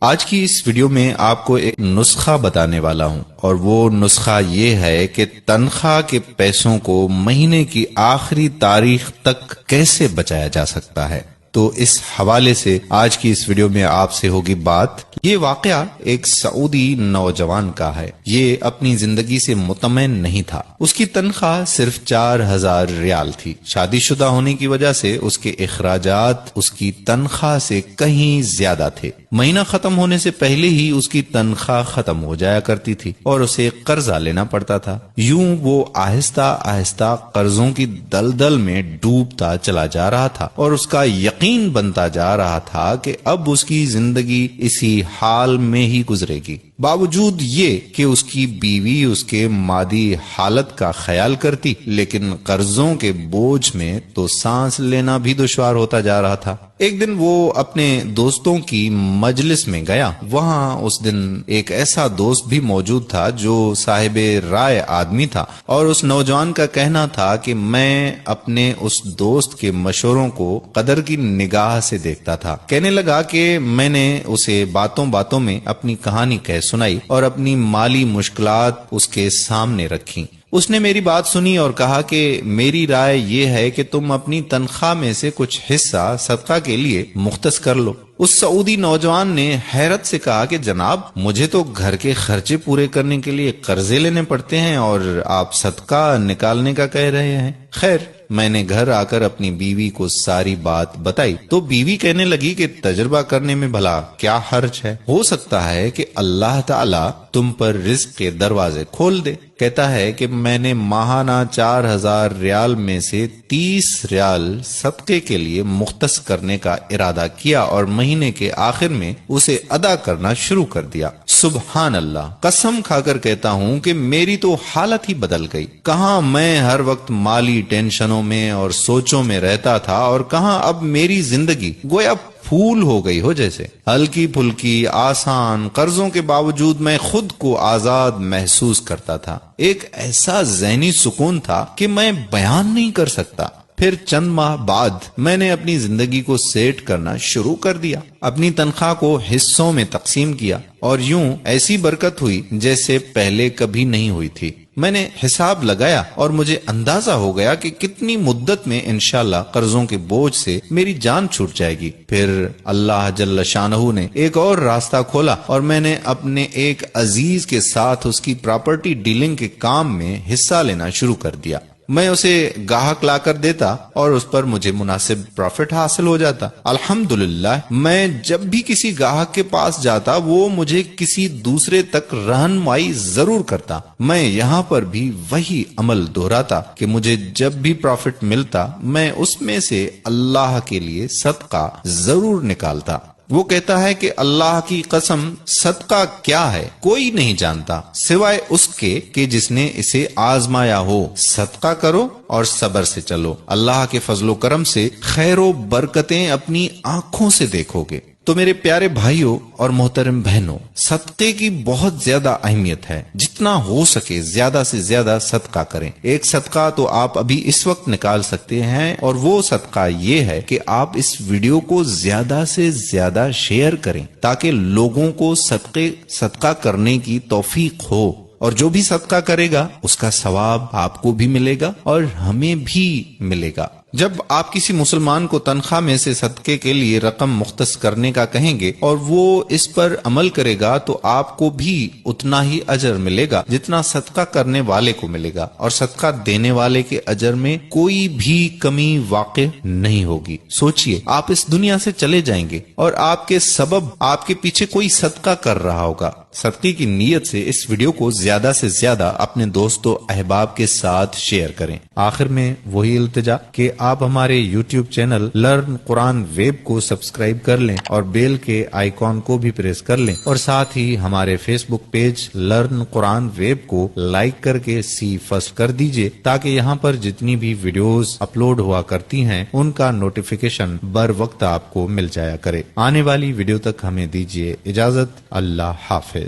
آج کی اس ویڈیو میں آپ کو ایک نسخہ بتانے والا ہوں، اور وہ نسخہ یہ ہے کہ تنخواہ کے پیسوں کو مہینے کی آخری تاریخ تک کیسے بچایا جا سکتا ہے۔ تو اس حوالے سے آج کی اس ویڈیو میں آپ سے ہوگی بات۔ یہ واقعہ ایک سعودی نوجوان کا ہے۔ یہ اپنی زندگی سے مطمئن نہیں تھا۔ اس کی تنخواہ صرف 4000 ریال تھی۔ شادی شدہ ہونے کی وجہ سے اس کے اخراجات اس کی تنخواہ سے کہیں زیادہ تھے۔ مہینہ ختم ہونے سے پہلے ہی اس کی تنخواہ ختم ہو جایا کرتی تھی اور اسے قرضہ لینا پڑتا تھا۔ یوں وہ آہستہ آہستہ قرضوں کی دلدل میں ڈوبتا چلا جا رہا تھا، اور اس کا یقین بنتا جا رہا تھا کہ اب اس کی زندگی اسی حال میں ہی گزرے گی۔ باوجود یہ کہ اس کی بیوی اس کے مادی حالت کا خیال کرتی، لیکن قرضوں کے بوجھ میں تو سانس لینا بھی دشوار ہوتا جا رہا تھا۔ ایک دن وہ اپنے دوستوں کی مجلس میں گیا۔ وہاں اس دن ایک ایسا دوست بھی موجود تھا جو صاحب رائے آدمی تھا، اور اس نوجوان کا کہنا تھا کہ میں اپنے اس دوست کے مشوروں کو قدر کی نگاہ سے دیکھتا تھا۔ کہنے لگا کہ میں نے اسے باتوں باتوں میں اپنی کہانی کہہ سنائی اور اپنی مالی مشکلات اس کے سامنے رکھی۔ اس نے میری بات سنی اور کہا کہ میری رائے یہ ہے کہ تم اپنی تنخواہ میں سے کچھ حصہ صدقہ کے لیے مختص کر لو۔ اس سعودی نوجوان نے حیرت سے کہا کہ جناب، مجھے تو گھر کے خرچے پورے کرنے کے لیے قرضے لینے پڑتے ہیں اور آپ صدقہ نکالنے کا کہہ رہے ہیں۔ خیر، میں نے گھر آ کر اپنی بیوی کو ساری بات بتائی تو بیوی کہنے لگی کہ تجربہ کرنے میں بھلا کیا حرج ہے، ہو سکتا ہے کہ اللہ تعالی تم پر رزق کے دروازے کھول دے۔ کہتا ہے کہ میں نے ماہانہ 4000 ریال میں سے 30 ریال صدقے کے لیے مختص کرنے کا ارادہ کیا اور مہینے کے آخر میں اسے ادا کرنا شروع کر دیا۔ سبحان اللہ، قسم کھا کر کہتا ہوں کہ میری تو حالت ہی بدل گئی۔ کہاں میں ہر وقت مالی ٹینشنوں میں اور سوچوں میں رہتا تھا، اور کہاں اب میری زندگی گویا پھول ہو گئی ہو جیسے، ہلکی پھلکی آسان۔ قرضوں کے باوجود میں خود کو آزاد محسوس کرتا تھا۔ ایک ایسا ذہنی سکون تھا کہ میں بیان نہیں کر سکتا۔ پھر چند ماہ بعد میں نے اپنی زندگی کو سیٹ کرنا شروع کر دیا، اپنی تنخواہ کو حصوں میں تقسیم کیا، اور یوں ایسی برکت ہوئی جیسے پہلے کبھی نہیں ہوئی تھی۔ میں نے حساب لگایا اور مجھے اندازہ ہو گیا کہ کتنی مدت میں انشاءاللہ قرضوں کے بوجھ سے میری جان چھوٹ جائے گی۔ پھر اللہ جل شانہ نے ایک اور راستہ کھولا، اور میں نے اپنے ایک عزیز کے ساتھ اس کی پراپرٹی ڈیلنگ کے کام میں حصہ لینا شروع کر دیا۔ میں اسے گاہک لا کر دیتا اور اس پر مجھے مناسب پروفٹ حاصل ہو جاتا۔ الحمدللہ، میں جب بھی کسی گاہک کے پاس جاتا وہ مجھے کسی دوسرے تک رہنمائی ضرور کرتا۔ میں یہاں پر بھی وہی عمل دہراتا کہ مجھے جب بھی پروفٹ ملتا میں اس میں سے اللہ کے لیے صدقہ ضرور نکالتا۔ وہ کہتا ہے کہ اللہ کی قسم، صدقہ کیا ہے کوئی نہیں جانتا سوائے اس کے کہ جس نے اسے آزمایا ہو۔ صدقہ کرو اور صبر سے چلو، اللہ کے فضل و کرم سے خیر و برکتیں اپنی آنکھوں سے دیکھو گے۔ تو میرے پیارے بھائیوں اور محترم بہنوں، صدقے کی بہت زیادہ اہمیت ہے۔ جتنا ہو سکے زیادہ سے زیادہ صدقہ کریں۔ ایک صدقہ تو آپ ابھی اس وقت نکال سکتے ہیں، اور وہ صدقہ یہ ہے کہ آپ اس ویڈیو کو زیادہ سے زیادہ شیئر کریں تاکہ لوگوں کو صدقہ کرنے کی توفیق ہو، اور جو بھی صدقہ کرے گا اس کا ثواب آپ کو بھی ملے گا اور ہمیں بھی ملے گا۔ جب آپ کسی مسلمان کو تنخواہ میں سے صدقے کے لیے رقم مختص کرنے کا کہیں گے اور وہ اس پر عمل کرے گا تو آپ کو بھی اتنا ہی اجر ملے گا جتنا صدقہ کرنے والے کو ملے گا، اور صدقہ دینے والے کے اجر میں کوئی بھی کمی واقع نہیں ہوگی۔ سوچئے، آپ اس دنیا سے چلے جائیں گے اور آپ کے سبب آپ کے پیچھے کوئی صدقہ کر رہا ہوگا۔ صدقے کی نیت سے اس ویڈیو کو زیادہ سے زیادہ اپنے دوستوں احباب کے ساتھ شیئر کریں۔ آخر میں وہی التجا کہ آپ ہمارے یوٹیوب چینل لرن قرآن ویب کو سبسکرائب کر لیں اور بیل کے آئیکن کو بھی پریس کر لیں، اور ساتھ ہی ہمارے فیس بک پیج لرن قرآن ویب کو لائک کر کے سی فرسٹ کر دیجئے، تاکہ یہاں پر جتنی بھی ویڈیوز اپلوڈ ہوا کرتی ہیں ان کا نوٹیفیکیشن بر وقت آپ کو مل جایا کرے۔ آنے والی ویڈیو تک ہمیں دیجئے اجازت۔ اللہ حافظ۔